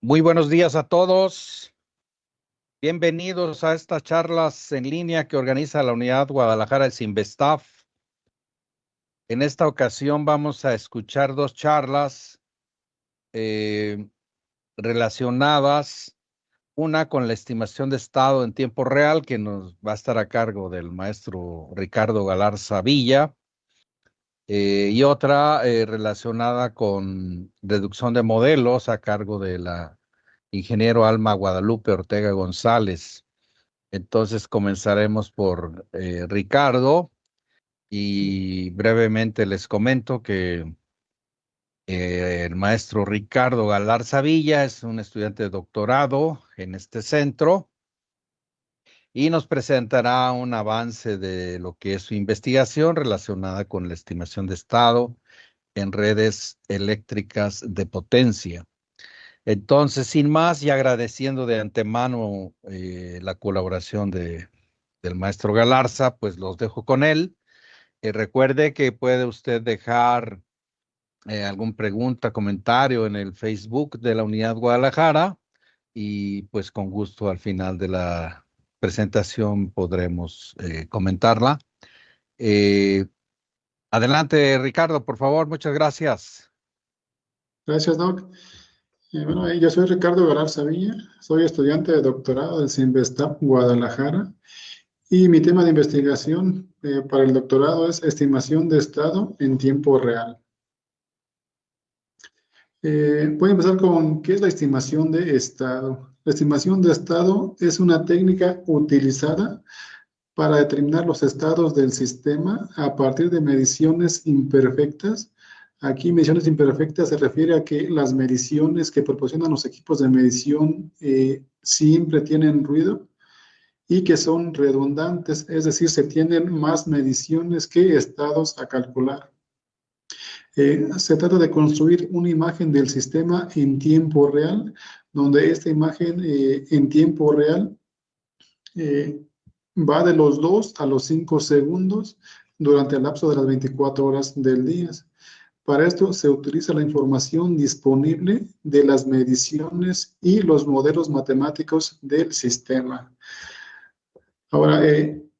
Muy buenos días a todos. Bienvenidos a estas charlas en línea que organiza la Unidad Guadalajara del Sinvestaf. En esta ocasión vamos a escuchar dos charlas eh, relacionadas, una con la estimación de estado en tiempo real, que nos va a estar a cargo del maestro Ricardo Galarza Villa, y otra relacionada con reducción de modelos a cargo de la ingeniero Alma Guadalupe Ortega González. Entonces comenzaremos por Ricardo y brevemente les comento que el maestro Ricardo Galarza Villa es un estudiante de doctorado en este centro y nos presentará un avance de lo que es su investigación relacionada con la estimación de estado en redes eléctricas de potencia. Entonces, sin más y agradeciendo de antemano la colaboración del maestro Galarza, pues los dejo con él. Recuerde que puede usted dejar alguna pregunta, comentario en el Facebook de la Unidad Guadalajara y pues con gusto al final de la presentación podremos comentarla. Eh, Adelante, Ricardo, por favor, muchas gracias. Gracias, Doc. Yo soy Ricardo Galarza Villa, soy estudiante de doctorado del CINVESTAP Guadalajara y mi tema de investigación para el doctorado es estimación de estado en tiempo real. Voy a empezar con ¿qué es la estimación de estado? La estimación de estado es una técnica utilizada para determinar los estados del sistema a partir de mediciones imperfectas. Aquí mediciones imperfectas se refiere a que las mediciones que proporcionan los equipos de medición siempre tienen ruido y que son redundantes, es decir, se tienen más mediciones que estados a calcular. Se trata de construir una imagen del sistema en tiempo real, donde esta imagen en tiempo real eh, va de los 2 a los 5 segundos durante el lapso de las 24 horas del día. Para esto se utiliza la información disponible de las mediciones y los modelos matemáticos del sistema. Ahora, en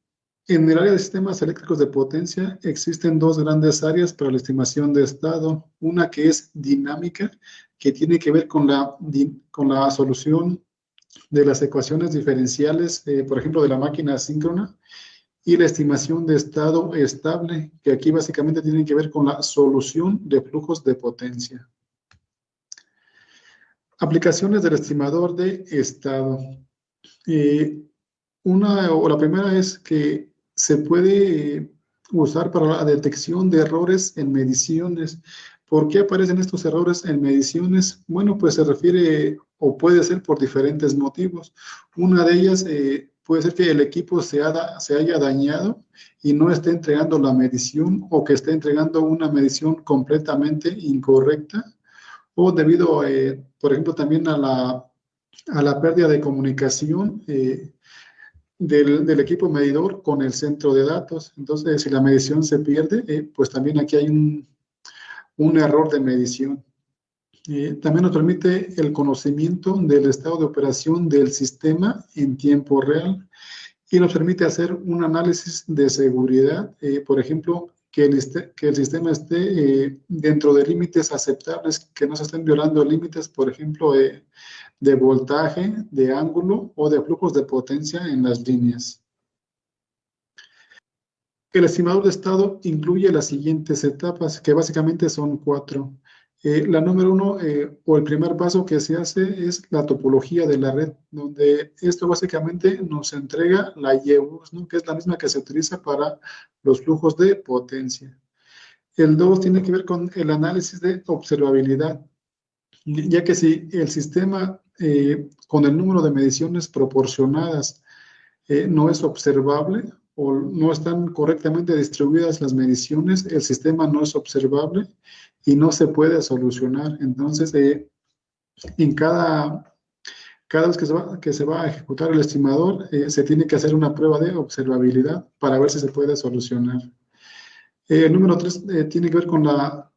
el área de sistemas eléctricos de potencia existen dos grandes áreas para la estimación de estado. Una que es dinámica, que tiene que ver con la solución de las ecuaciones diferenciales, por ejemplo, de la máquina asíncrona, y la estimación de estado estable, que aquí básicamente tiene que ver con la solución de flujos de potencia. Aplicaciones del estimador de estado. La primera es que se puede usar para la detección de errores en mediciones. ¿Por qué aparecen estos errores en mediciones? Bueno, pues se refiere o puede ser por diferentes motivos. Una de ellas puede ser que el equipo se haya dañado y no esté entregando la medición o que esté entregando una medición completamente incorrecta o debido, por ejemplo, también a la pérdida de comunicación del equipo medidor con el centro de datos. Entonces, si la medición se pierde, pues también aquí hay un error de medición. También nos permite el conocimiento del estado de operación del sistema en tiempo real y nos permite hacer un análisis de seguridad, por ejemplo, que el sistema esté dentro de límites aceptables, que no se estén violando límites, por ejemplo, de voltaje, de ángulo o de flujos de potencia en las líneas. El estimador de estado incluye las siguientes etapas, que básicamente son 4. La número 1, o el primer paso que se hace es la topología de la red, donde esto básicamente nos entrega la IEUS, ¿no? Que es la misma que se utiliza para los flujos de potencia. El 2 tiene que ver con el análisis de observabilidad, ya que si el sistema con el número de mediciones proporcionadas no es observable o no están correctamente distribuidas las mediciones, el sistema no es observable y no se puede solucionar. Entonces, en cada vez que se va a ejecutar el estimador, se tiene que hacer una prueba de observabilidad para ver si se puede solucionar. El número 3 tiene que ver con la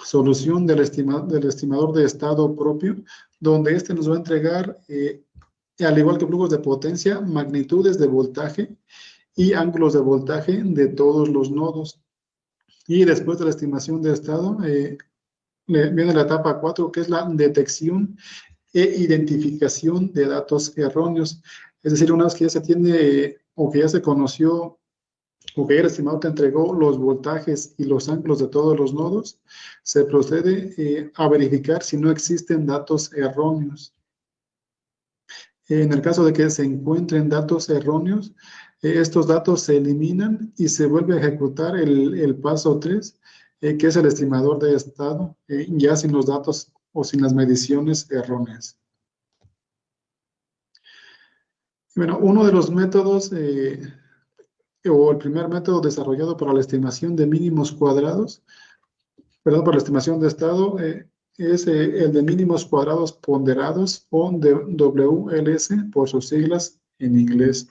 solución del estimador de estado propio, donde este nos va a entregar, al igual que flujos de potencia, magnitudes de voltaje y ángulos de voltaje de todos los nodos. Y después de la estimación de estado, viene la etapa 4, que es la detección e identificación de datos erróneos. Es decir, una vez que ya se tiene o que ya se conoció o que ya el estimado te entregó los voltajes y los ángulos de todos los nodos, se procede a verificar si no existen datos erróneos. En el caso de que se encuentren datos erróneos, estos datos se eliminan y se vuelve a ejecutar el paso 3, que es el estimador de estado, ya sin los datos o sin las mediciones erróneas. Bueno, uno de los métodos, o el primer método desarrollado para la estimación de mínimos cuadrados, perdón, para la estimación de estado, es el de mínimos cuadrados ponderados, o de WLS por sus siglas en inglés.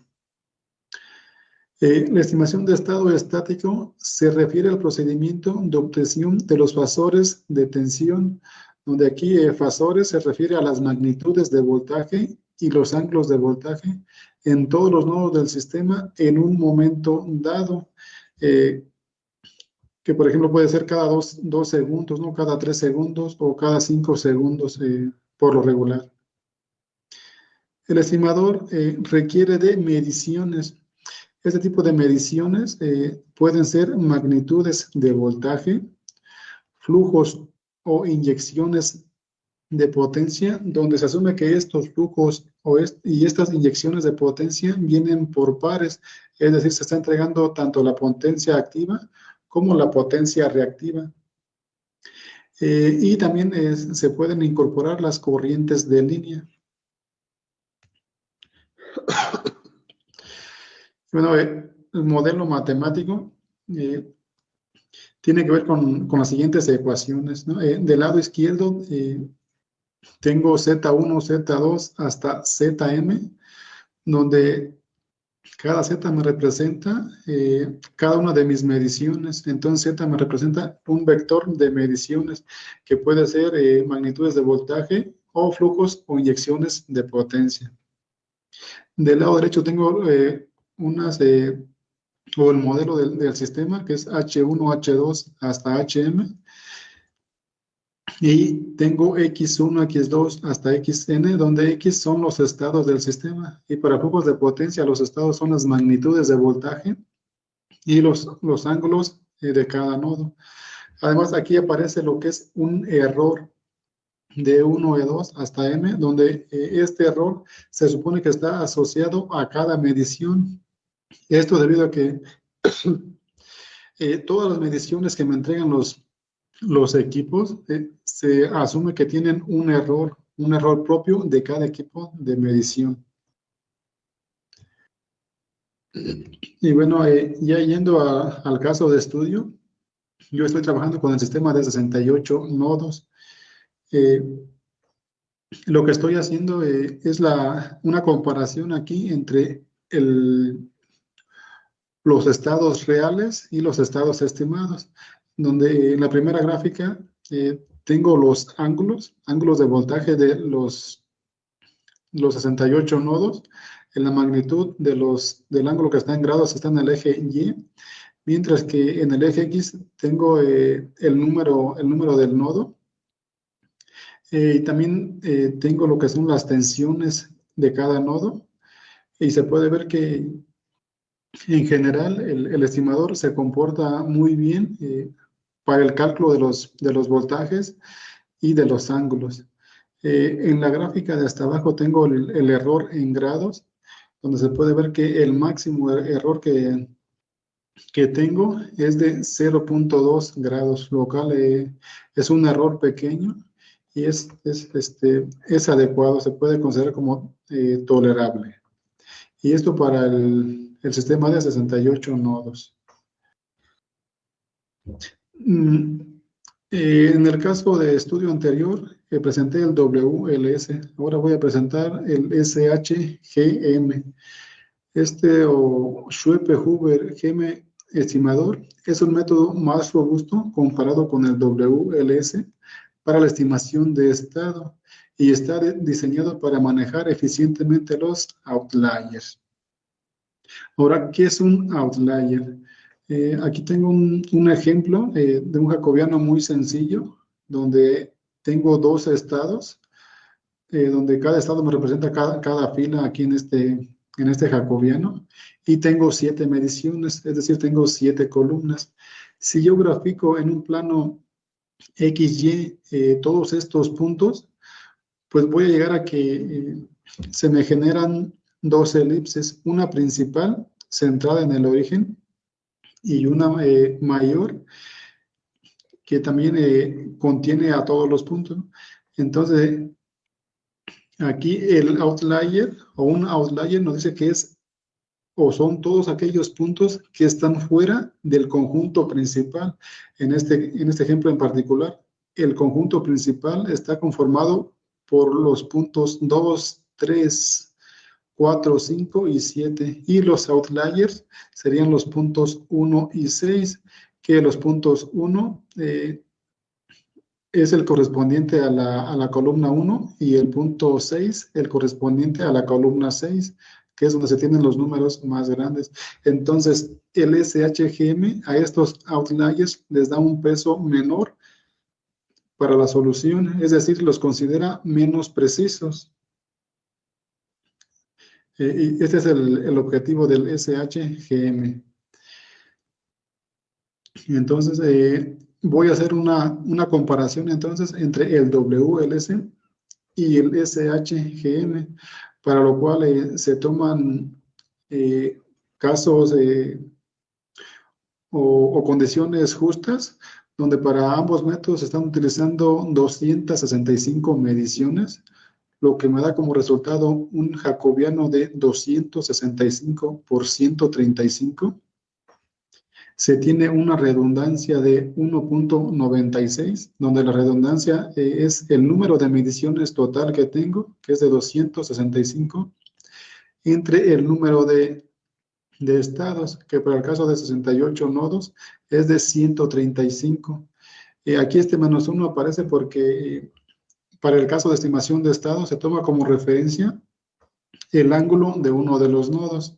La estimación de estado estático se refiere al procedimiento de obtención de los fasores de tensión, donde aquí fasores se refiere a las magnitudes de voltaje y los ángulos de voltaje en todos los nodos del sistema en un momento dado, que por ejemplo puede ser cada 2 segundos, ¿no? Cada 3 segundos o cada 5 segundos por lo regular. El estimador requiere de mediciones. Este tipo de mediciones pueden ser magnitudes de voltaje, flujos o inyecciones de potencia, donde se asume que estos flujos y estas inyecciones de potencia vienen por pares, es decir, se está entregando tanto la potencia activa como la potencia reactiva. Y también se pueden incorporar las corrientes de línea. Bueno, el modelo matemático tiene que ver con las siguientes ecuaciones, ¿no? Del lado izquierdo tengo Z1, Z2 hasta Zm, donde cada Z me representa cada una de mis mediciones. Entonces Z me representa un vector de mediciones que puede ser magnitudes de voltaje o flujos o inyecciones de potencia. Del lado derecho tengo o el modelo del sistema, que es H1, H2 hasta Hm. Y tengo X1, X2 hasta Xn, donde X son los estados del sistema. Y para flujos de potencia, los estados son las magnitudes de voltaje y los ángulos de cada nodo. Además, aquí aparece lo que es un error de 1, E2 hasta M, donde este error se supone que está asociado a cada medición. Esto debido a que todas las mediciones que me entregan los equipos, se asume que tienen un error propio de cada equipo de medición. Y bueno, ya yendo al caso de estudio, yo estoy trabajando con el sistema de 68 nodos. Lo que estoy haciendo es una comparación aquí entre los estados reales y los estados estimados, donde en la primera gráfica tengo los ángulos de voltaje de los 68 nodos, en la magnitud del ángulo que está en grados está en el eje Y, mientras que en el eje X tengo el número del nodo. Y también tengo lo que son las tensiones de cada nodo, y se puede ver que en general el estimador se comporta muy bien para el cálculo de los voltajes y de los ángulos. En la gráfica de hasta abajo tengo el error en grados, donde se puede ver que el máximo error que tengo es de 0.2 grados, lo cual es un error pequeño y es adecuado, se puede considerar como tolerable. Y esto para el sistema de 68 nodos. En el caso de estudio anterior, presenté el WLS. Ahora voy a presentar el SHGM. O Schweppe-Huber-GM estimador es un método más robusto comparado con el WLS para la estimación de estado. y está diseñado para manejar eficientemente los outliers. Ahora, ¿qué es un outlier? Aquí tengo un ejemplo de un jacobiano muy sencillo, donde tengo dos estados, donde cada estado me representa cada fila aquí en este jacobiano, y tengo 7 mediciones, es decir, tengo 7 columnas. Si yo grafico en un plano XY todos estos puntos, pues voy a llegar a que se me generan dos elipses, una principal centrada en el origen y una mayor que también contiene a todos los puntos. Entonces, aquí el outlier o un outlier nos dice que es o son todos aquellos puntos que están fuera del conjunto principal. En este ejemplo en particular, el conjunto principal está conformado por los puntos 2, 3, 4, 5 y 7. Y los outliers serían los puntos 1 y 6, que los puntos 1 es el correspondiente a la columna 1 y el punto 6 el correspondiente a la columna 6, que es donde se tienen los números más grandes. Entonces, el SHGM a estos outliers les da un peso menor para la solución, es decir, los considera menos precisos. Y este es el objetivo del SHGM. Entonces, voy a hacer una comparación entonces entre el WLS y el SHGM, para lo cual se toman casos o condiciones justas, donde para ambos métodos se están utilizando 265 mediciones, lo que me da como resultado un jacobiano de 265 por 135. Se tiene una redundancia de 1.96, donde la redundancia es el número de mediciones total que tengo, que es de 265, entre el número de estados, que para el caso de 68 nodos es de 135. Aquí este -1 aparece porque para el caso de estimación de estados se toma como referencia el ángulo de uno de los nodos.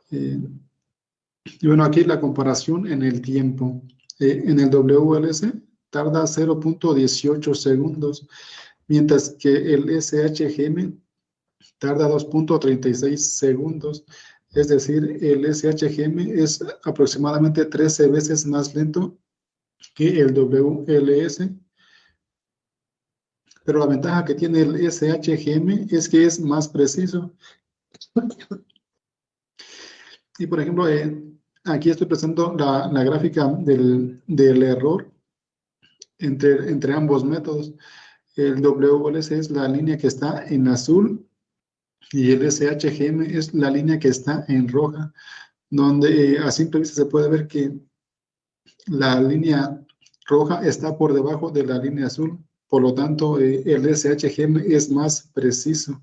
Y bueno, aquí la comparación en el tiempo. En el WLS tarda 0.18 segundos, mientras que el SHGM tarda 2.36 segundos. Es decir, el SHGM es aproximadamente 13 veces más lento que el WLS. Pero la ventaja que tiene el SHGM es que es más preciso. Y por ejemplo, aquí estoy presentando la gráfica del error entre ambos métodos. El WLS es la línea que está en azul y el SHGM es la línea que está en roja, donde a simple vista se puede ver que la línea roja está por debajo de la línea azul. Por lo tanto, el SHGM es más preciso.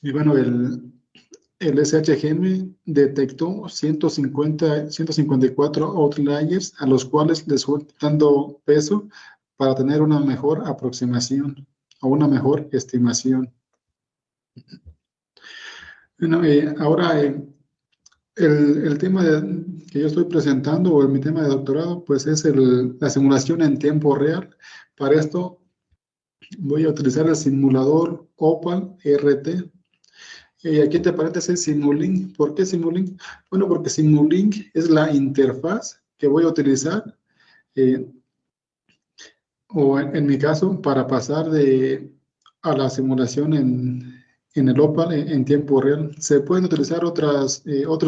Y bueno, el SHGM detectó 154 outliers a los cuales les fue dando peso para tener una mejor aproximación o una mejor estimación. Bueno, ahora el tema que yo estoy presentando o mi tema de doctorado pues es la simulación en tiempo real. Para esto voy a utilizar el simulador Opal RT. Y aquí te aparece Simulink. ¿Por qué Simulink? Bueno, porque Simulink es la interfaz que voy a utilizar, o en mi caso, para pasar a la simulación en el Opal en tiempo real. Se pueden utilizar otros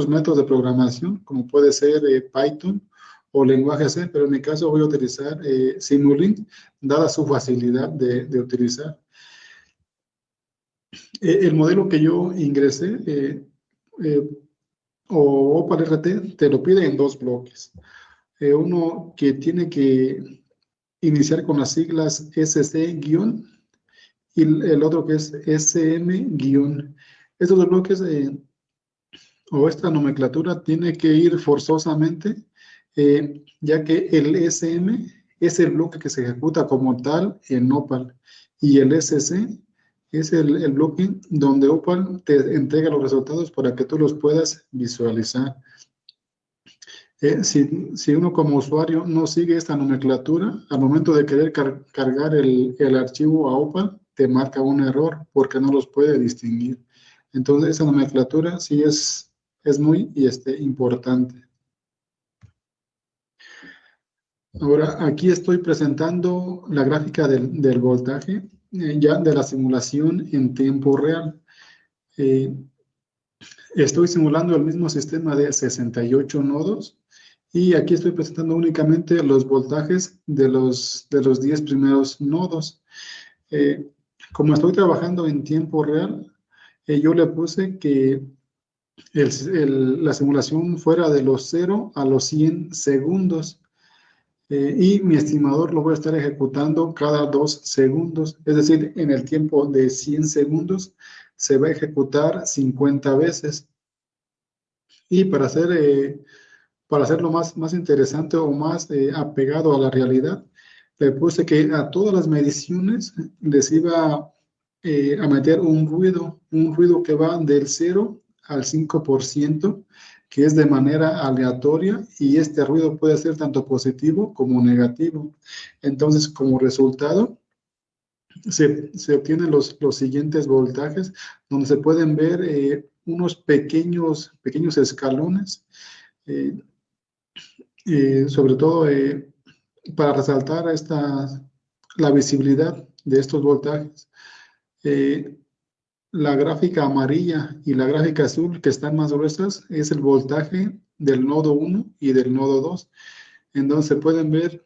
métodos de programación, como puede ser Python o lenguaje C, pero en mi caso voy a utilizar Simulink, dada su facilidad de utilizar. El modelo que yo ingresé, o Opal RT, te lo pide en 2 bloques. Uno que tiene que iniciar con las siglas SC- y el otro que es SM-. Estos 2 bloques o esta nomenclatura tiene que ir forzosamente, ya que el SM es el bloque que se ejecuta como tal en Opal. Y el SC es el bloque donde Opal te entrega los resultados para que tú los puedas visualizar. Si uno como usuario no sigue esta nomenclatura, al momento de querer cargar el archivo a Opal, te marca un error porque no los puede distinguir. Entonces, esa nomenclatura sí es muy importante. Ahora, aquí estoy presentando la gráfica del voltaje, ya de la simulación en tiempo real. Eh, Estoy simulando el mismo sistema de 68 nodos y aquí estoy presentando únicamente los voltajes de los 10 primeros nodos. Eh, Como estoy trabajando en tiempo real, yo le puse que la simulación fuera de los 0 a los 100 segundos. Y mi estimador lo voy a estar ejecutando cada 2 segundos. Es decir, en el tiempo de 100 segundos se va a ejecutar 50 veces. Y para hacerlo más interesante o más apegado a la realidad, le puse que a todas las mediciones les iba a meter un ruido que va del 0 al 5%, que es de manera aleatoria, y este ruido puede ser tanto positivo como negativo. Entonces, como resultado, se obtienen los siguientes voltajes, donde se pueden ver unos pequeños escalones, eh, sobre todo para resaltar la visibilidad de estos voltajes. Eh, la gráfica amarilla y la gráfica azul, que están más gruesas, es el voltaje del nodo 1 y del nodo 2, en donde se pueden ver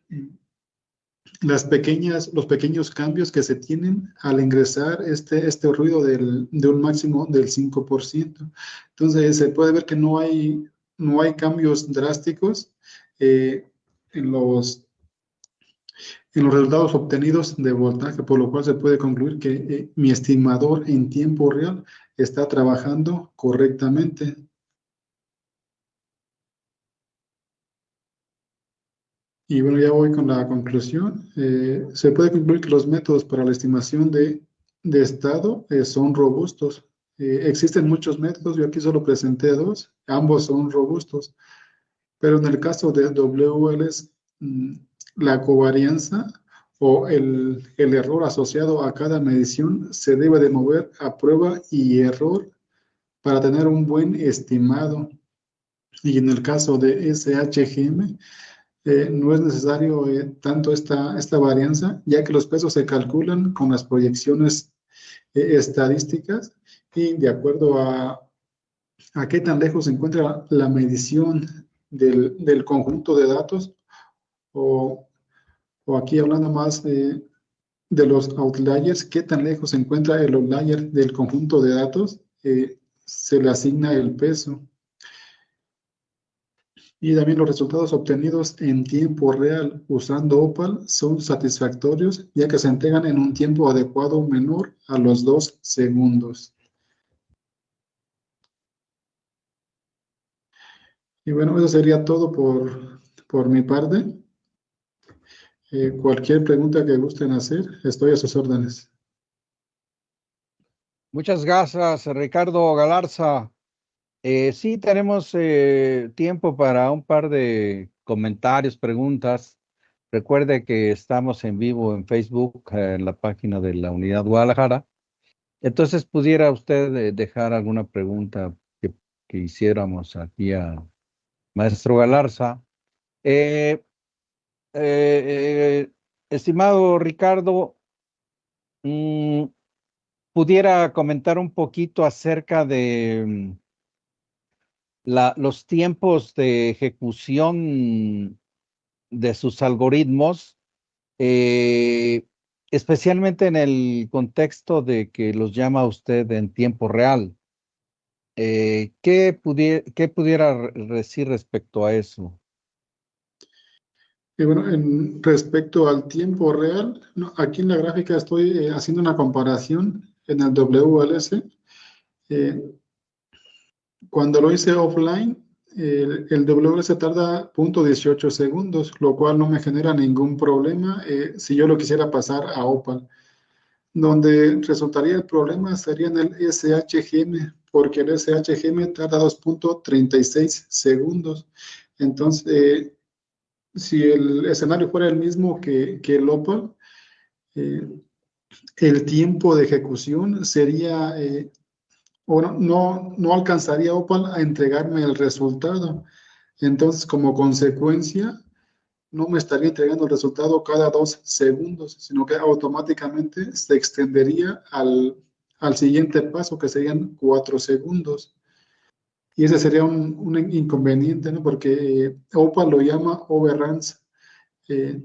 los pequeños cambios que se tienen al ingresar este ruido de un máximo del 5%. Entonces se puede ver que no hay cambios drásticos eh, en en los resultados obtenidos de voltaje, por lo cual se puede concluir que mi estimador en tiempo real está trabajando correctamente. Y bueno, ya voy con la conclusión. Se puede concluir que los métodos para la estimación de estado son robustos. Existen muchos métodos, yo aquí solo presenté dos, ambos son robustos, pero en el caso de WLS, la covarianza o el error asociado a cada medición se debe de mover a prueba y error para tener un buen estimado. Y en el caso de SHGM, no es necesario tanto esta varianza, ya que los pesos se calculan con las proyecciones estadísticas y de acuerdo a qué tan lejos se encuentra la medición del conjunto de datos, o, o aquí hablando más de los outliers, qué tan lejos se encuentra el outlier del conjunto de datos, se le asigna el peso. Y también los resultados obtenidos en tiempo real usando Opal son satisfactorios, ya que se entregan en un tiempo adecuado menor a los 2 segundos. Y bueno, eso sería todo por mi parte. Cualquier pregunta que gusten hacer, estoy a sus órdenes. Muchas gracias, Ricardo Galarza. Sí, tenemos tiempo para un par de comentarios, preguntas. Recuerde que estamos en vivo en Facebook, en la página de la Unidad Guadalajara. Entonces, ¿pudiera usted dejar alguna pregunta que hiciéramos aquí a Maestro Galarza? Eh, Estimado Ricardo, mm, ¿pudiera comentar un poquito acerca de los tiempos de ejecución de sus algoritmos, eh, especialmente en el contexto de que los llama usted en tiempo real? ¿Qué pudiera decir respecto a eso? Y bueno, respecto al tiempo real, no, aquí en la gráfica estoy haciendo una comparación en el WLS. Eh, Cuando lo hice offline, el WLS tarda 0.18 segundos, lo cual no me genera ningún problema si yo lo quisiera pasar a Opal. Donde resultaría el problema sería en el SHGM, porque el SHGM tarda 2.36 segundos. Entonces, si el escenario fuera el mismo que el Opal, eh, el tiempo de ejecución sería, o no alcanzaría Opal a entregarme el resultado. Entonces, como consecuencia, no me estaría entregando el resultado cada 2 segundos, sino que automáticamente se extendería al siguiente paso, que serían 4 segundos. Y ese sería un inconveniente, ¿no? Porque OPA lo llama overruns, eh,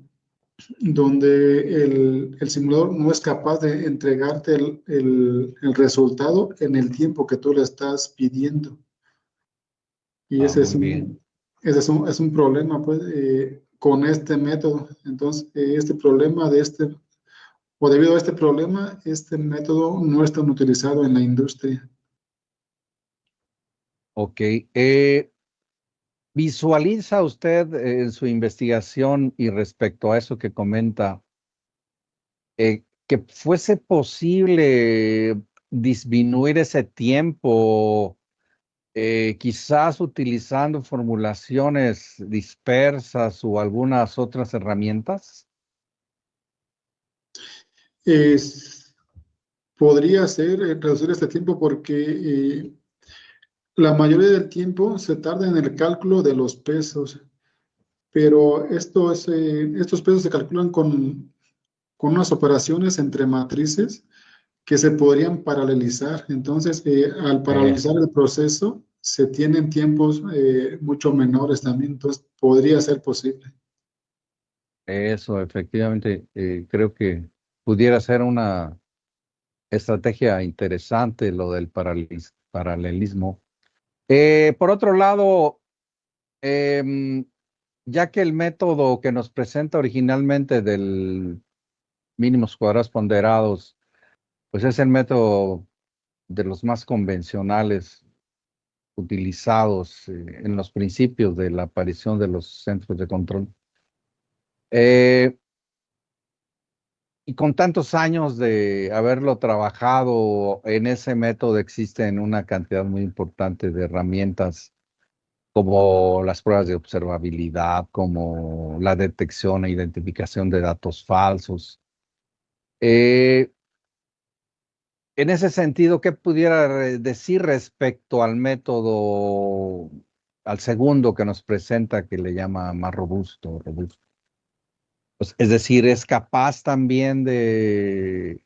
donde el simulador no es capaz de entregarte el resultado en el tiempo que tú le estás pidiendo. Y Ah, ese muy bien. es un problema, pues, con este método. Entonces, este problema o debido a este problema, este método no es tan utilizado en la industria. Ok. ¿Visualiza usted en su investigación y respecto a eso que comenta, que fuese posible disminuir ese tiempo, quizás utilizando formulaciones dispersas o algunas otras herramientas? Es- Podría ser reducir este tiempo porque la mayoría del tiempo se tarda en el cálculo de los pesos, pero estos pesos se calculan con unas operaciones entre matrices que se podrían paralelizar. Entonces, al paralelizar Eso, el proceso, se tienen tiempos mucho menores también, entonces podría ser posible. eso, efectivamente, creo que pudiera ser una estrategia interesante lo del paralelismo. Por otro lado, em, ya que el método que nos presenta originalmente del mínimos cuadrados ponderados, pues es el método de los más convencionales utilizados en los principios de la aparición de los centros de control. Eh, y con tantos años de haberlo trabajado en ese método, existen una cantidad muy importante de herramientas como las pruebas de observabilidad, como la detección e identificación de datos falsos. Eh, en ese sentido, ¿qué pudiera decir respecto al método, al segundo que nos presenta, que le llama más robusto, robusto? Pues, es decir, es capaz también de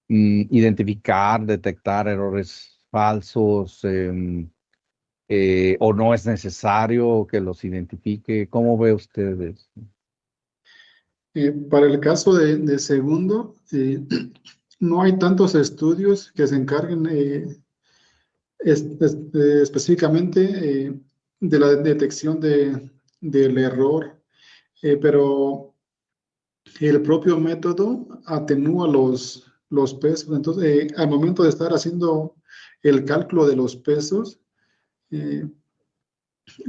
identificar, detectar errores falsos, o no es necesario que los identifique. ¿Cómo ve usted eso? Para el caso de segundo, no hay tantos estudios que se encarguen específicamente de la detección del error, pero el propio método atenúa los pesos. Entonces, al momento de estar haciendo el cálculo de los pesos, eh,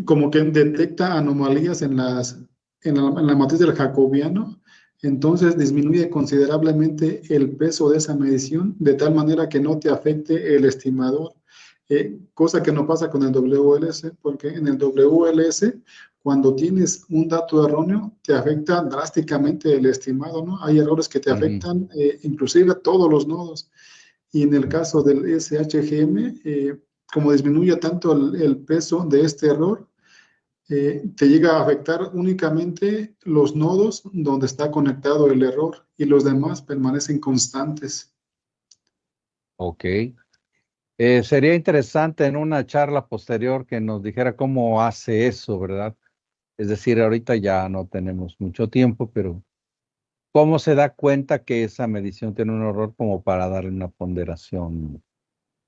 como que detecta anomalías en la matriz del jacobiano, entonces disminuye considerablemente el peso de esa medición de tal manera que no te afecte el estimador, cosa que no pasa con el WLS, porque en el WLS, cuando tienes un dato erróneo, te afecta drásticamente el estimado, ¿no? Hay errores que te Ujú. afectan inclusive a todos los nodos. Y en el caso del SHGM, como disminuye tanto el peso de este error, te llega a afectar únicamente los nodos donde está conectado el error y los demás permanecen constantes. Ok. Sería interesante en una charla posterior que nos dijera cómo hace eso, ¿verdad? Es decir, ahorita ya no tenemos mucho tiempo, pero ¿cómo se da cuenta que esa medición tiene un error como para darle una ponderación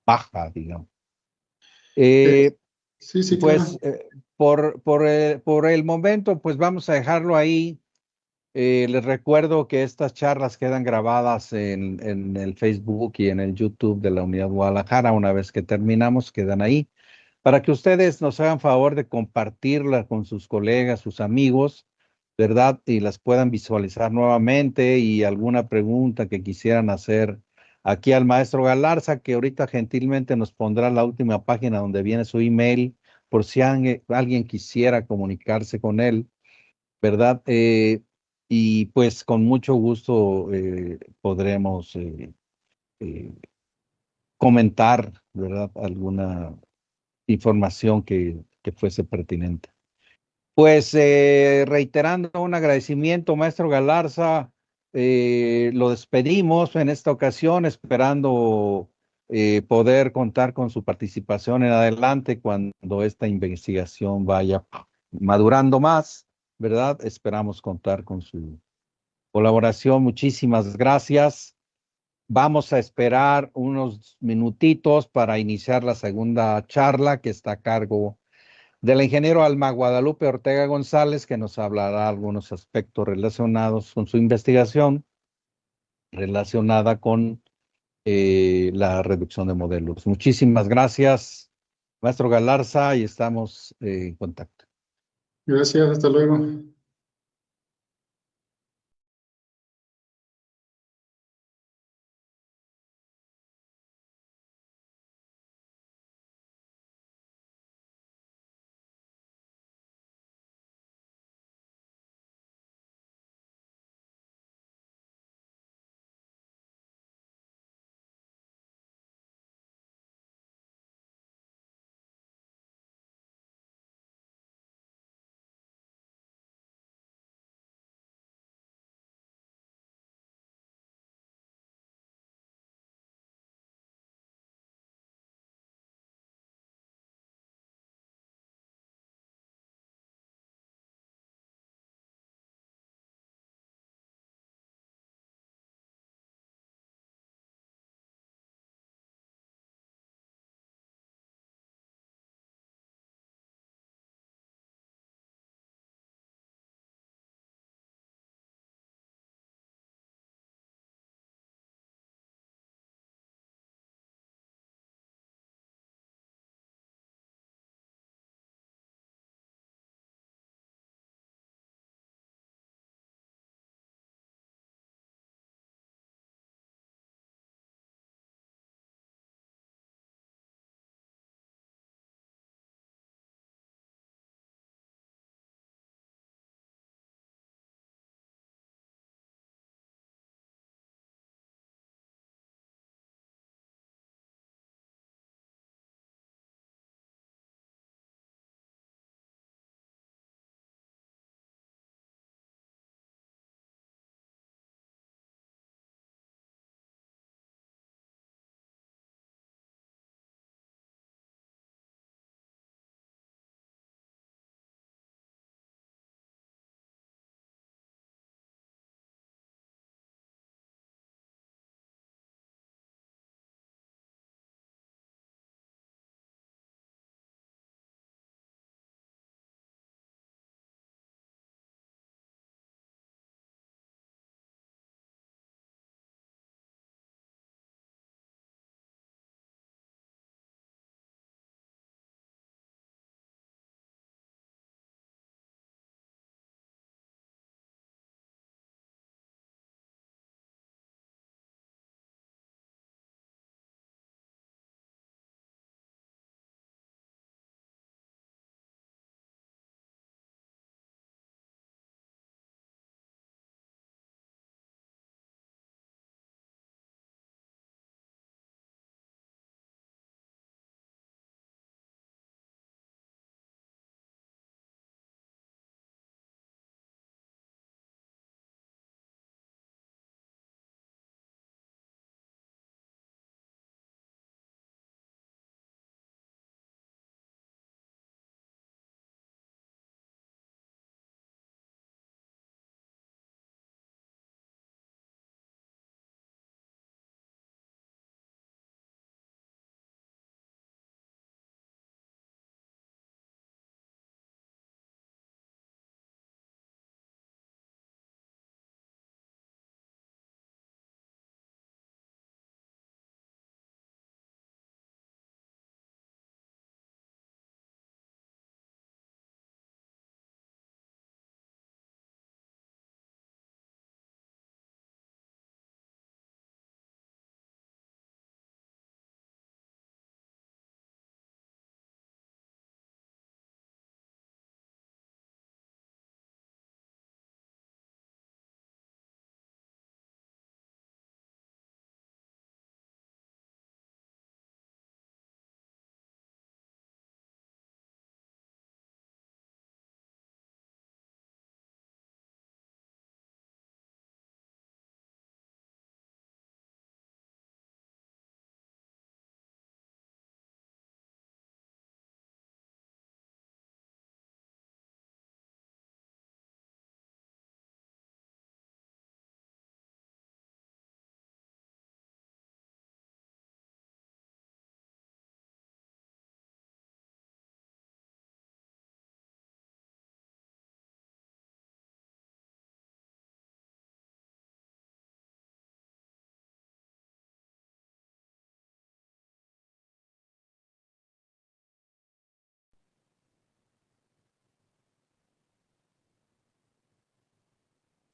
baja, digamos? Eh, Eh, sí, sí, pues claro. por el momento, pues vamos a dejarlo ahí. Les recuerdo que estas charlas quedan grabadas en el Facebook y en el YouTube de la Unidad Guadalajara. Una vez que terminamos, quedan ahí para que ustedes nos hagan favor de compartirla con sus colegas, sus amigos, ¿verdad? Y las puedan visualizar nuevamente y alguna pregunta que quisieran hacer aquí al maestro Galarza, que ahorita gentilmente nos pondrá la última página donde viene su email, por si alguien quisiera comunicarse con él, ¿verdad? Y pues con mucho gusto podremos eh, comentar, ¿verdad? Alguna información que fuese pertinente. Pues reiterando un agradecimiento, maestro Galarza, lo despedimos en esta ocasión, esperando poder contar con su participación en adelante cuando esta investigación vaya madurando más, ¿verdad? Esperamos contar con su colaboración. Muchísimas gracias. Vamos a esperar unos minutitos para iniciar la segunda charla que está a cargo del ingeniero Alma Guadalupe Ortega González, que nos hablará algunos aspectos relacionados con su investigación relacionada con la reducción de modelos. Muchísimas gracias, maestro Galarza, y estamos en contacto. Gracias, hasta luego.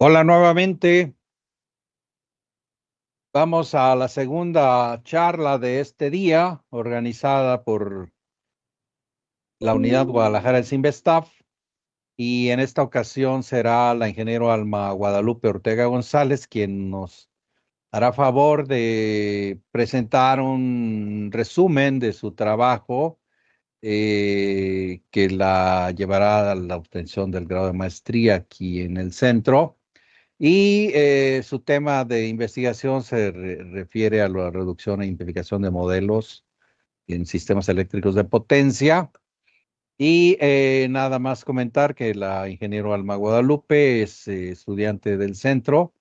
Hola nuevamente. Vamos a la segunda charla de este día, organizada por la Unidad Guadalajara del Sinvestaf, y en esta ocasión será la ingeniero Alma Guadalupe Ortega González quien nos hará favor de presentar un resumen de su trabajo que la llevará a la obtención del grado de maestría aquí en el centro. Y su tema de investigación se refiere a la reducción e identificación de modelos en sistemas eléctricos de potencia. Y nada más comentar que la ingeniero Alma Guadalupe es estudiante del centro,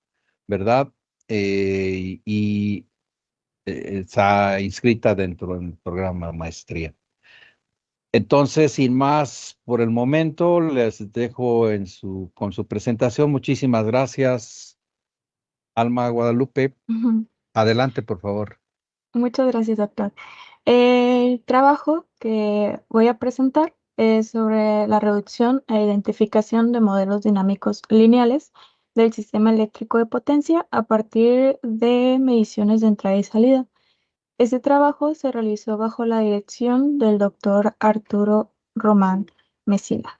¿verdad? Y está inscrita dentro del programa maestría. Entonces, sin más por el momento, les dejo con su presentación. Muchísimas gracias, Alma Guadalupe. Ujú. Adelante, por favor. Muchas gracias, doctor. El trabajo que voy a presentar es sobre la reducción e identificación de modelos dinámicos lineales del sistema eléctrico de potencia a partir de mediciones de entrada y salida. Este trabajo se realizó bajo la dirección del doctor Arturo Román Mesina.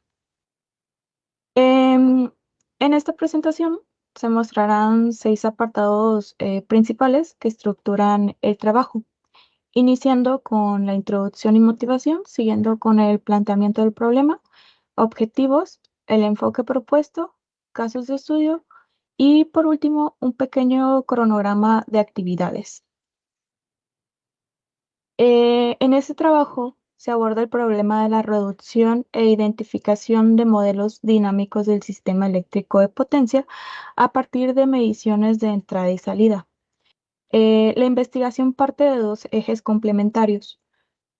En esta presentación se mostrarán 6 apartados principales que estructuran el trabajo, iniciando con la introducción y motivación, siguiendo con el planteamiento del problema, objetivos, el enfoque propuesto, casos de estudio y, por último, un pequeño cronograma de actividades. En este trabajo se aborda el problema de la reducción e identificación de modelos dinámicos del sistema eléctrico de potencia a partir de mediciones de entrada y salida. La investigación parte de 2 ejes complementarios.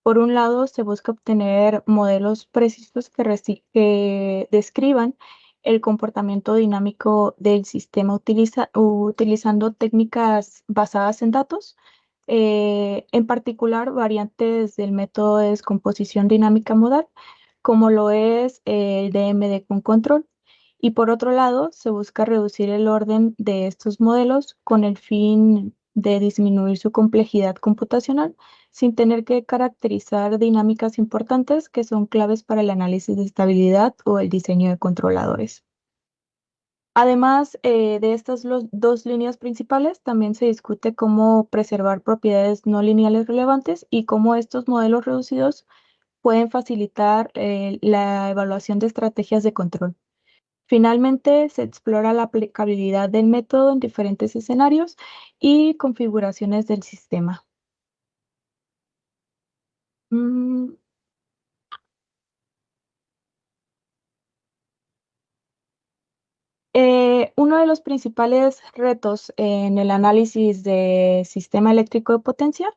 Por un lado, se busca obtener modelos precisos que describan el comportamiento dinámico del sistema utilizando técnicas basadas en datos, en particular variantes del método de descomposición dinámica modal, como lo es el DMD con control. Y por otro lado, se busca reducir el orden de estos modelos con el fin de disminuir su complejidad computacional sin tener que caracterizar dinámicas importantes que son claves para el análisis de estabilidad o el diseño de controladores. Además de estas 2 líneas principales, también se discute cómo preservar propiedades no lineales relevantes y cómo estos modelos reducidos pueden facilitar la evaluación de estrategias de control. Finalmente, se explora la aplicabilidad del método en diferentes escenarios y configuraciones del sistema. Mm, Uno de los principales retos en el análisis de sistema eléctrico de potencia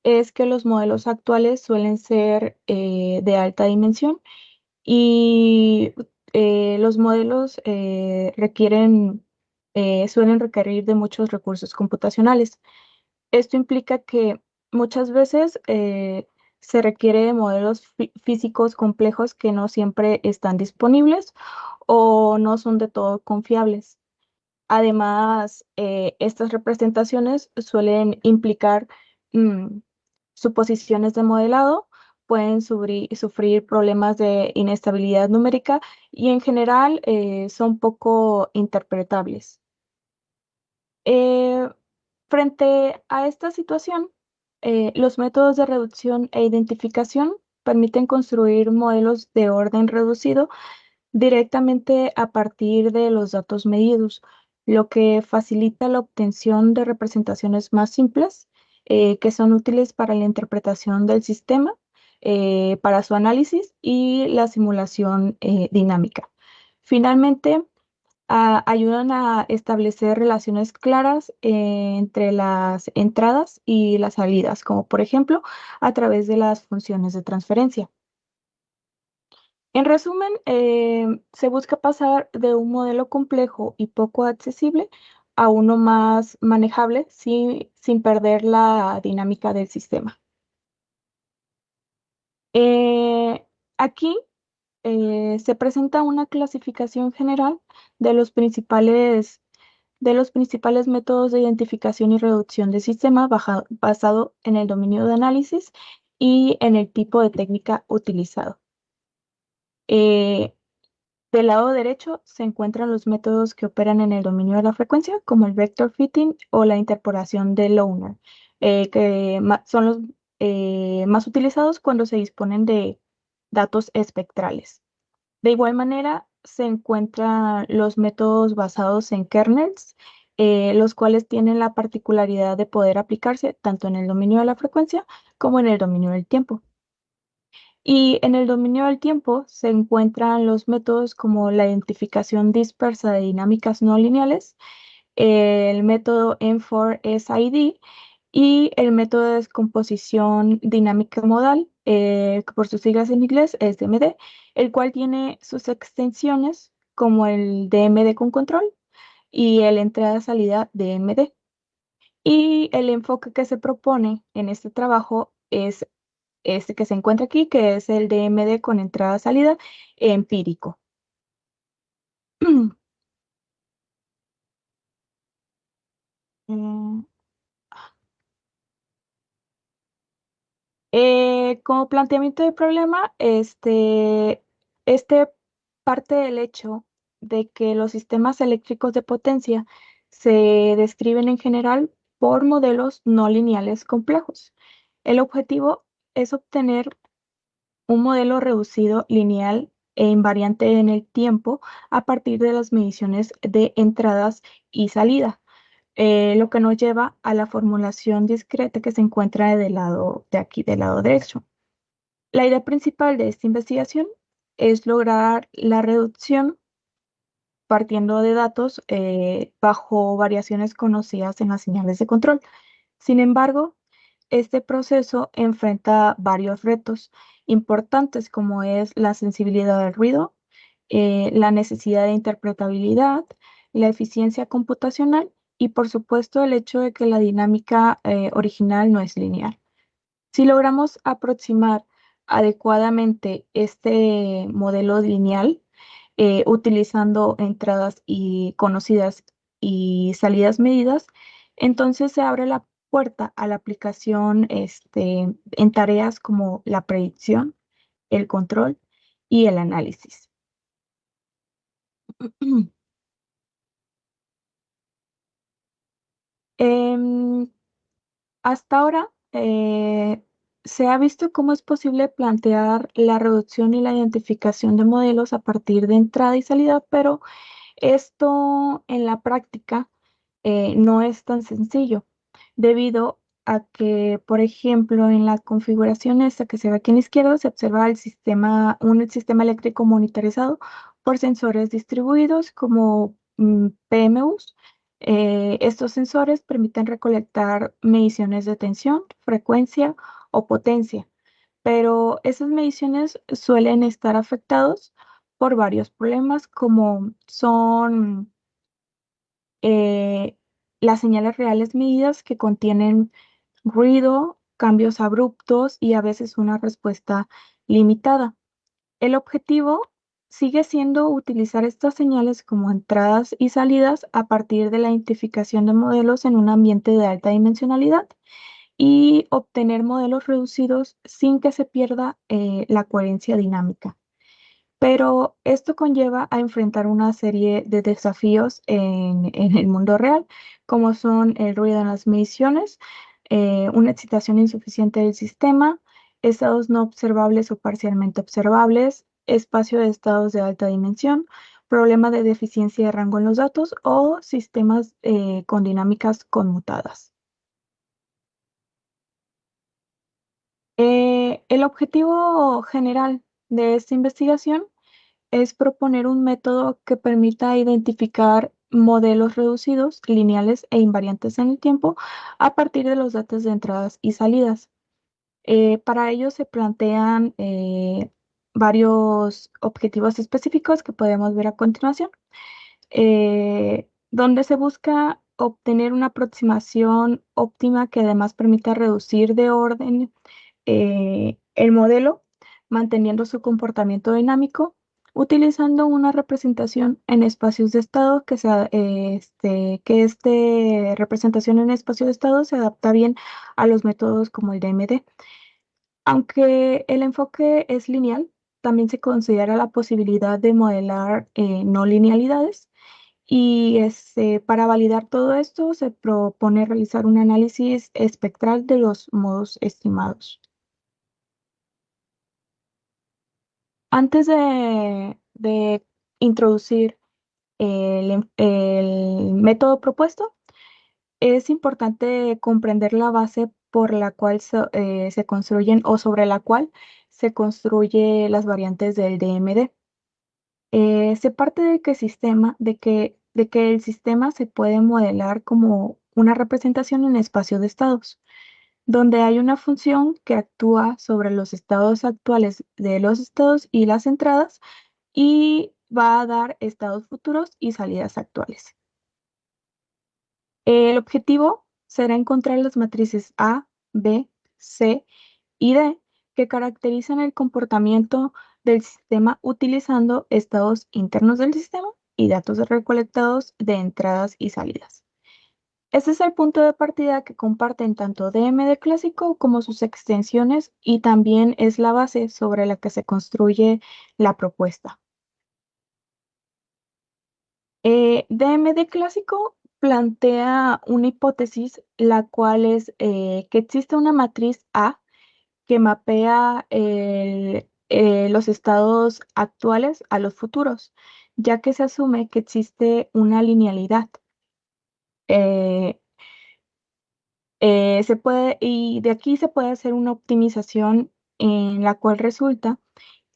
es que los modelos actuales suelen ser de alta dimensión y los modelos suelen requerir de muchos recursos computacionales. Esto implica que muchas veces se requiere de modelos físicos complejos que no siempre están disponibles o no son de todo confiables. Además, estas representaciones suelen implicar mm, suposiciones de modelado, pueden sufrir problemas de inestabilidad numérica y en general son poco interpretables. Eh, Frente a esta situación, los métodos de reducción e identificación permiten construir modelos de orden reducido directamente a partir de los datos medidos, lo que facilita la obtención de representaciones más simples que son útiles para la interpretación del sistema, para su análisis y la simulación dinámica. Finalmente, ayudan a establecer relaciones claras entre las entradas y las salidas, como por ejemplo a través de las funciones de transferencia. En resumen, se busca pasar de un modelo complejo y poco accesible a uno más manejable sin perder la dinámica del sistema. Eh, Aquí se presenta una clasificación general de los principales, métodos de identificación y reducción de sistema basado en el dominio de análisis y en el tipo de técnica utilizado. Del lado derecho se encuentran los métodos que operan en el dominio de la frecuencia, como el vector fitting o la interpolación de Lohner, que son los más utilizados cuando se disponen de datos espectrales. De igual manera, se encuentran los métodos basados en kernels, los cuales tienen la particularidad de poder aplicarse tanto en el dominio de la frecuencia como en el dominio del tiempo. Y en el dominio del tiempo se encuentran los métodos como la identificación dispersa de dinámicas no lineales, el método M4SID y el método de descomposición dinámica modal, que por sus siglas en inglés es DMD, el cual tiene sus extensiones como el DMD con control y el entrada-salida DMD. Y el enfoque que se propone en este trabajo es este que se encuentra aquí, que es el DMD con entrada-salida empírico. Mm, Como planteamiento de problema, este parte del hecho de que los sistemas eléctricos de potencia se describen en general por modelos no lineales complejos. El objetivo es obtener un modelo reducido, lineal e invariante en el tiempo a partir de las mediciones de entradas y salida, lo que nos lleva a la formulación discreta que se encuentra del lado de aquí, del lado derecho. La idea principal de esta investigación es lograr la reducción partiendo de datos bajo variaciones conocidas en las señales de control. Sin embargo, este proceso enfrenta varios retos importantes como es la sensibilidad al ruido, la necesidad de interpretabilidad, la eficiencia computacional y por supuesto el hecho de que la dinámica original no es lineal. Si logramos aproximar adecuadamente este modelo lineal, utilizando entradas y conocidas y salidas medidas, entonces se abre la puerta a la aplicación en tareas como la predicción, el control y el análisis. Em, Hasta ahora se ha visto cómo es posible plantear la reducción y la identificación de modelos a partir de entrada y salida, pero esto en la práctica no es tan sencillo, debido a que, por ejemplo, en la configuración esta que se ve aquí a la izquierda, se observa un sistema eléctrico monitorizado por sensores distribuidos como PMUs. Estos sensores permiten recolectar mediciones de tensión, frecuencia o potencia, pero esas mediciones suelen estar afectados por varios problemas como son eh, las señales reales medidas que contienen ruido, cambios abruptos y a veces una respuesta limitada. El objetivo sigue siendo utilizar estas señales como entradas y salidas a partir de la identificación de modelos en un ambiente de alta dimensionalidad y obtener modelos reducidos sin que se pierda la coherencia dinámica. Pero esto conlleva a enfrentar una serie de desafíos en el mundo real, como son el ruido en las mediciones, una excitación insuficiente del sistema, estados no observables o parcialmente observables, espacio de estados de alta dimensión, problema de deficiencia de rango en los datos o sistemas con dinámicas conmutadas. El objetivo general de esta investigación es proponer un método que permita identificar modelos reducidos, lineales e invariantes en el tiempo a partir de los datos de entradas y salidas. Para ello se plantean varios objetivos específicos que podemos ver a continuación, donde se busca obtener una aproximación óptima que además permita reducir de orden el modelo, manteniendo su comportamiento dinámico utilizando una representación en espacios de estado que representación en espacios de estado se adapta bien a los métodos como el DMD. Aunque el enfoque es lineal, también se considera la posibilidad de modelar no linealidades y para validar todo esto se propone realizar un análisis espectral de los modos estimados. Antes de introducir el método propuesto, es importante comprender la base por la cual se construyen o sobre la cual se construye las variantes del DMD. Se parte de que el sistema se puede modelar como una representación en espacio de estados, donde hay una función que actúa sobre los estados actuales de los estados y las entradas y va a dar estados futuros y salidas actuales. El objetivo será encontrar las matrices A, B, C y D que caracterizan el comportamiento del sistema utilizando estados internos del sistema y datos recolectados de entradas y salidas. Este es el punto de partida que comparten tanto DMD clásico como sus extensiones y también es la base sobre la que se construye la propuesta. DMD clásico plantea una hipótesis, la cual es que existe una matriz A que mapea los estados actuales a los futuros, ya que se asume que existe una linealidad. Eh, y de aquí se puede hacer una optimización en la cual resulta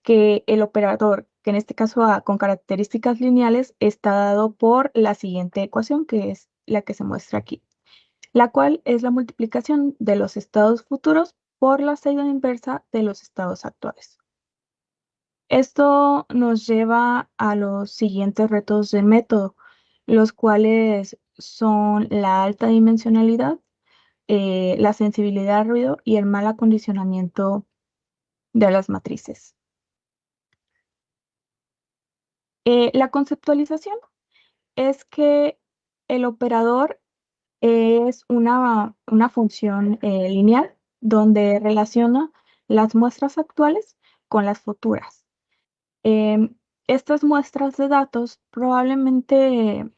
que el operador, que en este caso A, con características lineales, está dado por la siguiente ecuación, que es la que se muestra aquí, la cual es la multiplicación de los estados futuros por la salida inversa de los estados actuales. Esto nos lleva a los siguientes retos del método, los cuales son la alta dimensionalidad, la sensibilidad al ruido y el mal acondicionamiento de las matrices. La conceptualización es que el operador es una función lineal donde relaciona las muestras actuales con las futuras. Estas muestras de datos probablemente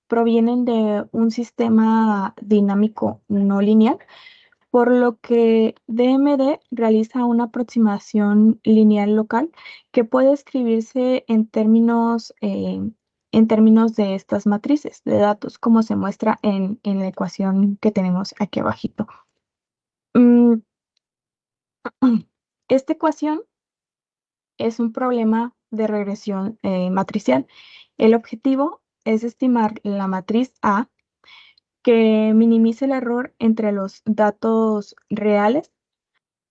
provienen de un sistema dinámico no lineal, por lo que DMD realiza una aproximación lineal local que puede escribirse en términos de estas matrices de datos, como se muestra en la ecuación que tenemos aquí abajito. Mm, Esta ecuación es un problema de regresión matricial. El objetivo es estimar la matriz A que minimice el error entre los datos reales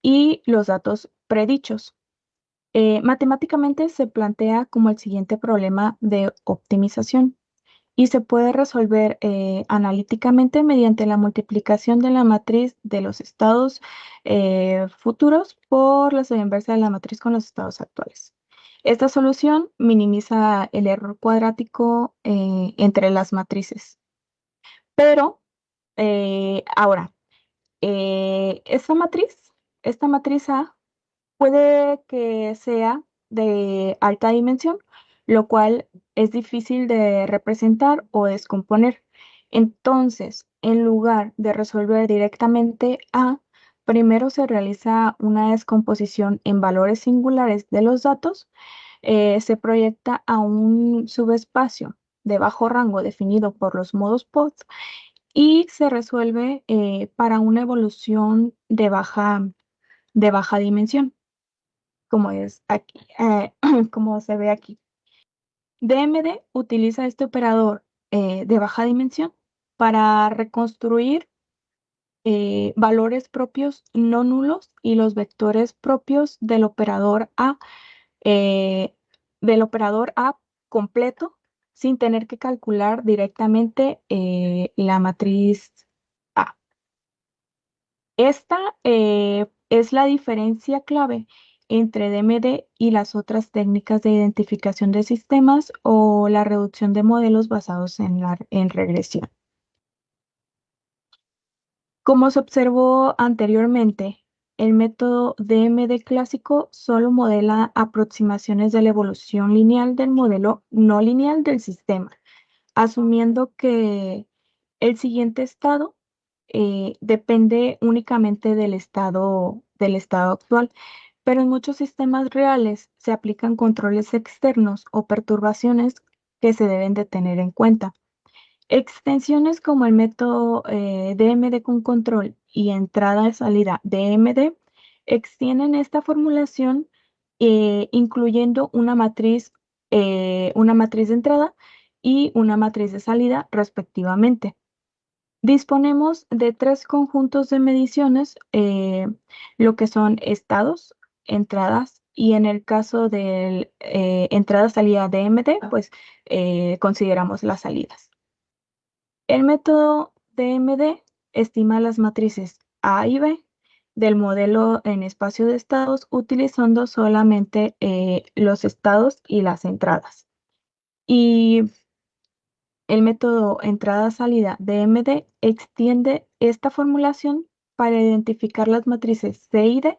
y los datos predichos. Matemáticamente se plantea como el siguiente problema de optimización y se puede resolver analíticamente mediante la multiplicación de la matriz de los estados futuros por la suma inversa de la matriz con los estados actuales. Esta solución minimiza el error cuadrático entre las matrices. Pero ahora, esta matriz A puede que sea de alta dimensión, lo cual es difícil de representar o descomponer. Entonces, en lugar de resolver directamente A, primero se realiza una descomposición en valores singulares de los datos, se proyecta a un subespacio de bajo rango definido por los modos PODs y se resuelve para una evolución de baja dimensión, como es aquí, como se ve aquí. DMD utiliza este operador de baja dimensión para reconstruir valores propios no nulos y los vectores propios eh, del operador A completo sin tener que calcular directamente la matriz A. Esta es la diferencia clave entre DMD y las otras técnicas de identificación de sistemas o la reducción de modelos basados en regresión. Como se observó anteriormente, el método DMD clásico solo modela aproximaciones de la evolución lineal del modelo no lineal del sistema, asumiendo que el siguiente estado depende únicamente del estado actual, pero en muchos sistemas reales se aplican controles externos o perturbaciones que se deben de tener en cuenta. Extensiones como el método DMD con control y entrada y salida DMD extienden esta formulación incluyendo una matriz de entrada y una matriz de salida respectivamente. Disponemos de tres conjuntos de mediciones, lo que son estados, entradas y en el caso de entrada-salida DMD, pues consideramos las salidas. El método DMD estima las matrices A y B del modelo en espacio de estados utilizando solamente los estados y las entradas. Y el método entrada-salida DMD extiende esta formulación para identificar las matrices C y D,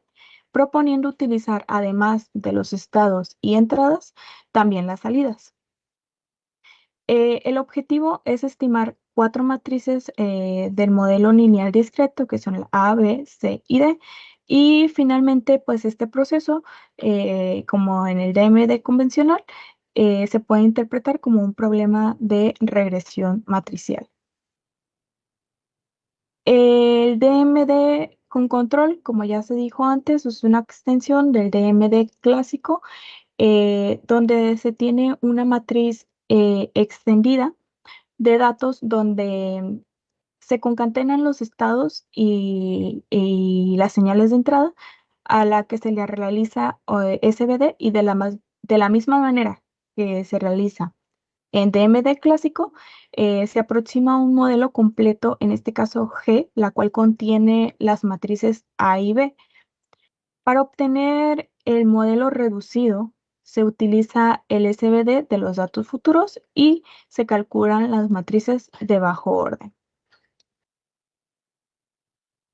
proponiendo utilizar, además de los estados y entradas, también las salidas. El objetivo es estimar cuatro matrices del modelo lineal discreto, que son la A, B, C y D. Y finalmente, pues este proceso, como en el DMD convencional, se puede interpretar como un problema de regresión matricial. El DMD con control, como ya se dijo antes, es una extensión del DMD clásico, donde se tiene una matriz extendida de datos donde se concatenan los estados y las señales de entrada a la que se le realiza SVD y de la misma manera que se realiza en DMD clásico, se aproxima a un modelo completo, en este caso G, la cual contiene las matrices A y B. Para obtener el modelo reducido, se utiliza el SVD de los datos futuros y se calculan las matrices de bajo orden.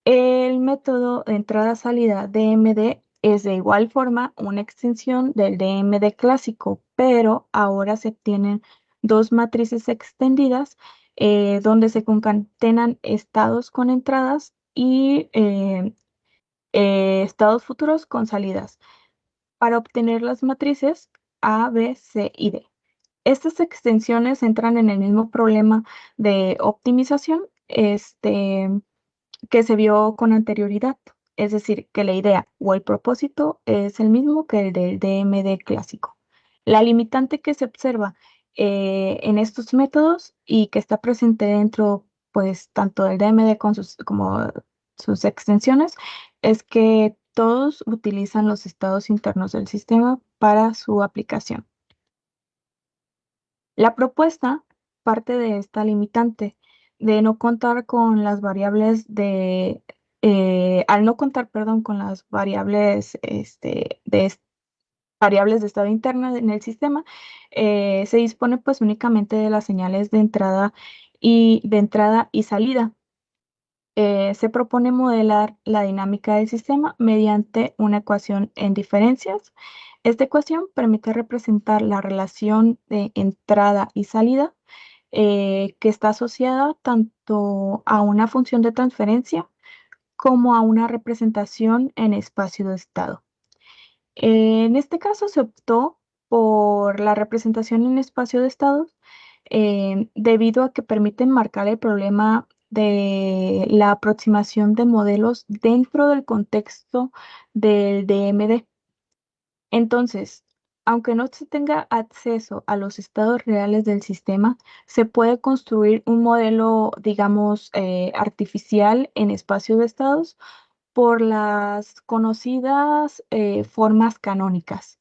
El método de entrada-salida DMD es de igual forma una extensión del DMD clásico, pero ahora se obtienen dos matrices extendidas donde se concatenan estados con entradas y estados futuros con salidas para obtener las matrices A, B, C y D. Estas extensiones entran en el mismo problema de optimización que se vio con anterioridad. Es decir, que la idea o el propósito es el mismo que el del DMD clásico. La limitante que se observa en estos métodos y que está presente dentro, pues, tanto del DMD como sus extensiones, es que todos utilizan los estados internos del sistema para su aplicación. La propuesta parte de esta limitante de no contar con las variables al no contar, perdón, con las variables variables de estado interna en el sistema, se dispone pues únicamente de las señales de entrada y salida. Se propone modelar la dinámica del sistema mediante una ecuación en diferencias. Esta ecuación permite representar la relación de entrada y salida que está asociada tanto a una función de transferencia como a una representación en espacio de estado. En este caso se optó por la representación en espacio de estados debido a que permiten marcar el problema de la aproximación de modelos dentro del contexto del DMD. Entonces, aunque no se tenga acceso a los estados reales del sistema, se puede construir un modelo, digamos, artificial en espacio de estados por las conocidas formas canónicas,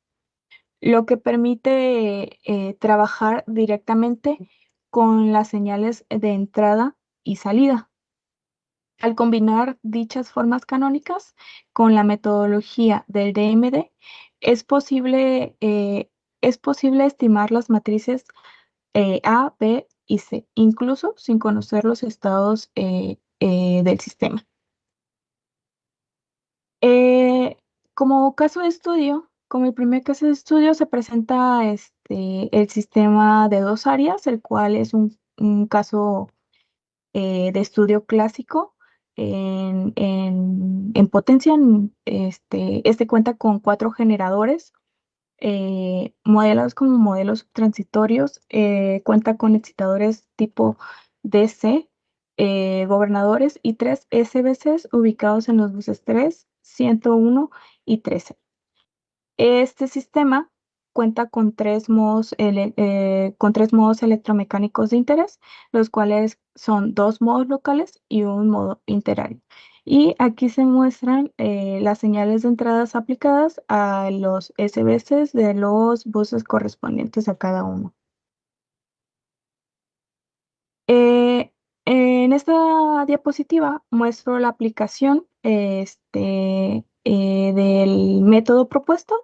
lo que permite trabajar directamente con las señales de entrada y salida. Al combinar dichas formas canónicas con la metodología del DMD, es posible, eh, es posible estimar las matrices A, B y C, incluso sin conocer los estados del sistema. Eh, Como caso de estudio, como el primer caso de estudio, se presenta el sistema de dos áreas, el cual es un caso de estudio clásico en potencia. Este cuenta con cuatro generadores modelados como modelos transitorios, cuenta con excitadores tipo DC, gobernadores y tres SBCs ubicados en los buses 3, 101 y 13. Este sistema cuenta con tres modos electromecánicos de interés, los cuales son dos modos locales y un modo interario. Y aquí se muestran las señales de entradas aplicadas a los SBCs de los buses correspondientes a cada uno. Eh, en esta diapositiva muestro la aplicación del método propuesto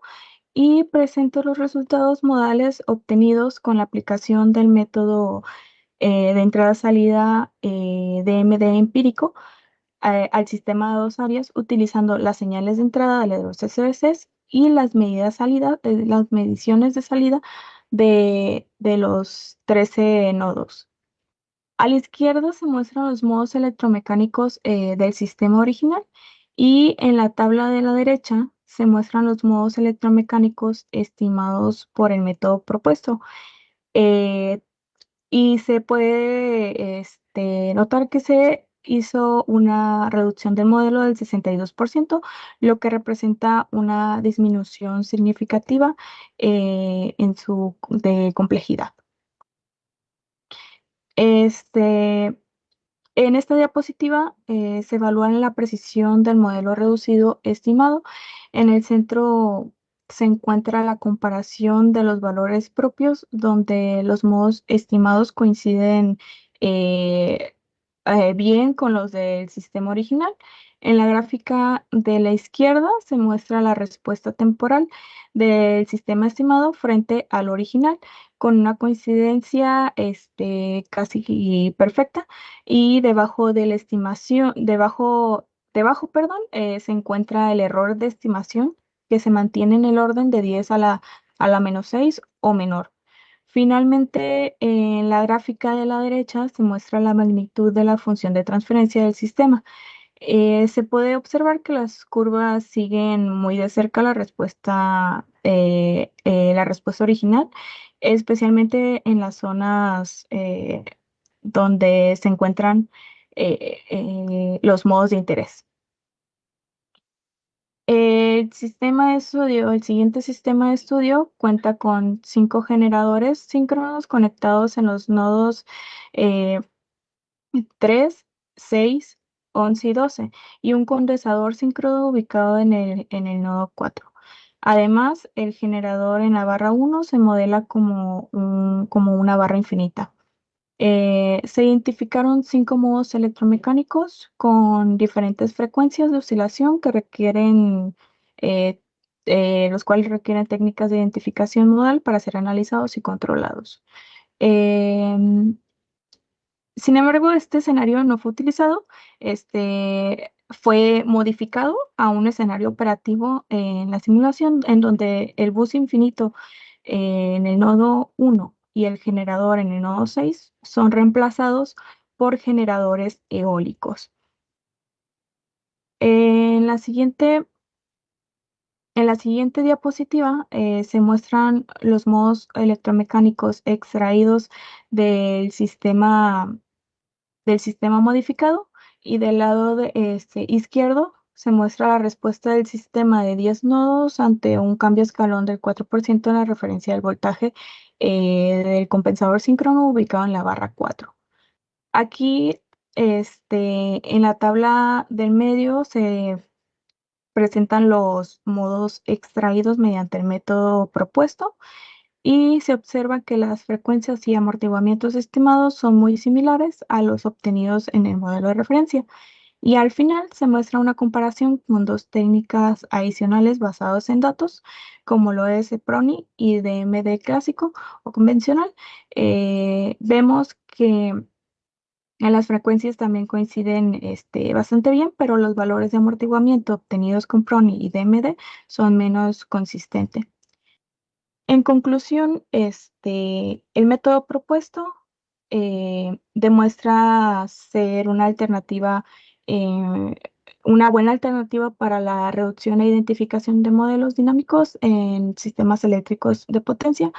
y presento los resultados modales obtenidos con la aplicación del método de entrada-salida DMD empírico al sistema de dos áreas utilizando las señales de entrada de los SBCs y las las mediciones de salida de los 13 nodos. A la izquierda se muestran los modos electromecánicos del sistema original y en la tabla de la derecha se muestran los modos electromecánicos estimados por el método propuesto. Eh, y se puede notar que se hizo una reducción del modelo del 62%, lo que representa una disminución significativa de complejidad. En esta diapositiva se evalúa la precisión del modelo reducido estimado. En el centro se encuentra la comparación de los valores propios, donde los modos estimados coinciden eh, bien con los del sistema original. En la gráfica de la izquierda se muestra la respuesta temporal del sistema estimado frente al original, con una coincidencia casi perfecta y debajo de la estimación, perdón, se encuentra el error de estimación que se mantiene en el orden de 10 a la menos 6 o menor. Finalmente, en la gráfica de la derecha se muestra la magnitud de la función de transferencia del sistema. Se puede observar que las curvas siguen muy de cerca la respuesta original, especialmente en las zonas donde se encuentran los modos de interés. El siguiente sistema de estudio cuenta con 5 generadores síncronos conectados en los nodos 3, 6, 11 y 12 y un condensador síncrono ubicado en el nodo 4. Además, el generador en la barra 1 se modela como una barra infinita. Se identificaron 5 modos electromecánicos con diferentes frecuencias de oscilación eh, los cuales requieren técnicas de identificación modal para ser analizados y controlados. Sin embargo, este escenario no fue utilizado, fue modificado a un escenario operativo en la simulación en donde el bus infinito en el nodo 1 y el generador en el nodo 6 son reemplazados por generadores eólicos. En la siguiente diapositiva se muestran los modos electromecánicos extraídos del sistema modificado y del lado izquierdo se muestra la respuesta del sistema de 10 nodos ante un cambio escalón del 4% en la referencia del voltaje del compensador síncrono ubicado en la barra 4. Aquí en la tabla del medio se presentan los modos extraídos mediante el método propuesto y se observa que las frecuencias y amortiguamientos estimados son muy similares a los obtenidos en el modelo de referencia. Y al final se muestra una comparación con dos técnicas adicionales basadas en datos, como lo es PRONI y DMD clásico o convencional. Vemos que en las frecuencias también coinciden bastante bien, pero los valores de amortiguamiento obtenidos con PRONI y DMD son menos consistentes. En conclusión, el método propuesto demuestra ser una buena alternativa para la reducción e identificación de modelos dinámicos en sistemas eléctricos de potencia,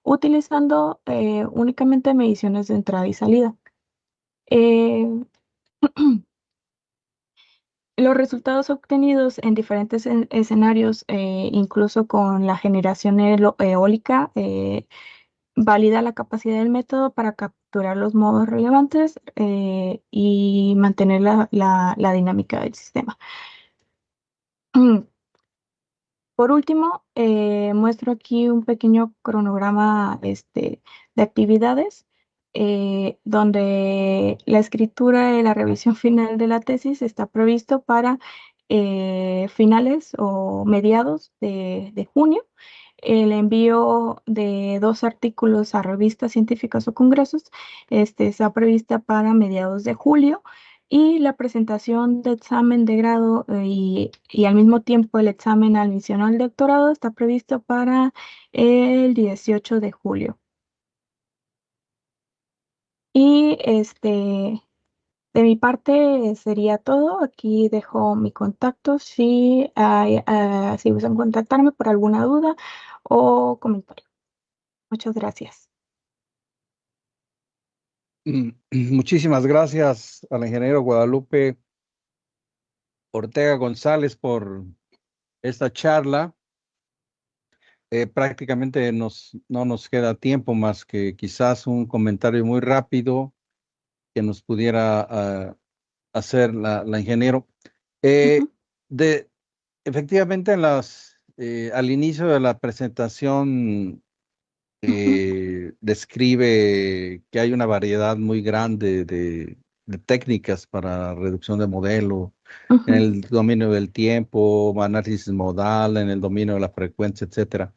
utilizando únicamente mediciones de entrada y salida. Eh, Los resultados obtenidos en diferentes escenarios, incluso con la generación eólica, valida la capacidad del método para capturar los modos relevantes y mantener la dinámica del sistema. Por último, muestro aquí un pequeño cronograma de actividades donde la escritura y la revisión final de la tesis está previsto para finales o mediados de junio. El envío de 2 artículos a revistas científicas o congresos está prevista para mediados de julio y la presentación de examen de grado y al mismo tiempo el examen admisión al doctorado está previsto para el 18 de julio. Y de mi parte sería todo. Aquí dejo mi contacto si gustan contactarme por alguna duda o comentario. Muchas gracias. Muchísimas gracias al ingeniero Guadalupe Ortega González por esta charla. Prácticamente no nos queda tiempo más que quizás un comentario muy rápido que nos pudiera hacer la ingeniero. Ujú, Efectivamente, al inicio de la presentación ujú, describe que hay una variedad muy grande de técnicas para reducción de modelo en ujú. el dominio del tiempo, análisis modal, en el dominio de la frecuencia, etcétera.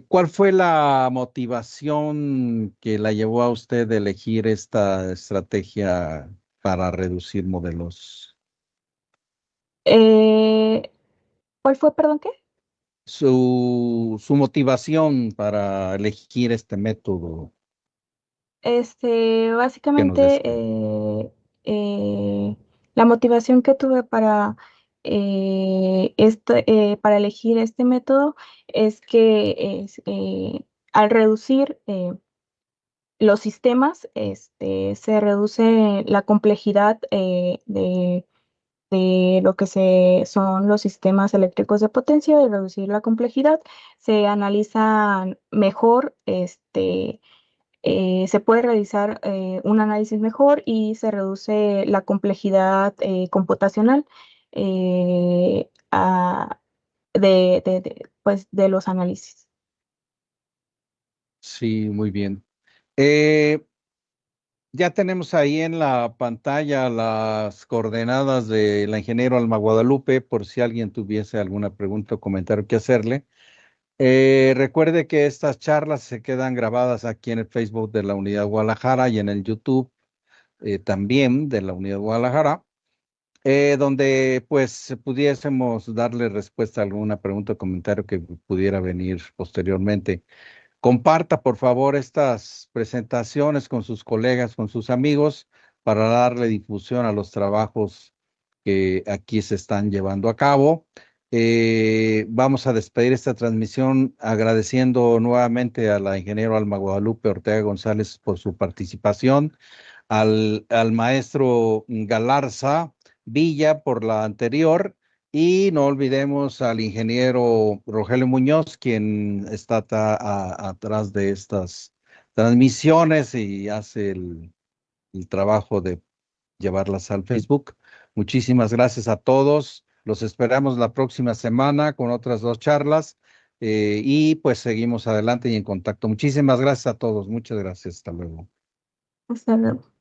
¿Cuál fue la motivación que la llevó a usted a elegir esta estrategia para reducir modelos? Eh, ¿Cuál fue, perdón, qué? Su motivación para elegir este método que nos Básicamente, describe. eh, la motivación que tuve para elegir este método es que al reducir los sistemas, se reduce la complejidad de lo que son los sistemas eléctricos de potencia, de reducir la complejidad, se analizan mejor, se puede realizar un análisis mejor y se reduce la complejidad computacional pues, de los análisis. Sí, muy bien. Eh, ya tenemos ahí en la pantalla las coordenadas de la ingeniero Alma Guadalupe, por si alguien tuviese alguna pregunta o comentario que hacerle. Recuerde que estas charlas se quedan grabadas aquí en el Facebook de la Unidad Guadalajara y en el YouTube también de la Unidad Guadalajara, donde pues pudiésemos darle respuesta a alguna pregunta o comentario que pudiera venir posteriormente. Comparta, por favor, estas presentaciones con sus colegas, con sus amigos, para darle difusión a los trabajos que aquí se están llevando a cabo. Vamos a despedir esta transmisión agradeciendo nuevamente a la ingeniero Alma Guadalupe Ortega González por su participación, al maestro Galarza Villa por la anterior. Y no olvidemos al ingeniero Rogelio Muñoz, quien está atrás de estas transmisiones y hace el trabajo de llevarlas al Facebook. Muchísimas gracias a todos. Los esperamos la próxima semana con otras 2 charlas y pues seguimos adelante y en contacto. Muchísimas gracias a todos. Muchas gracias. Hasta luego. Hasta luego.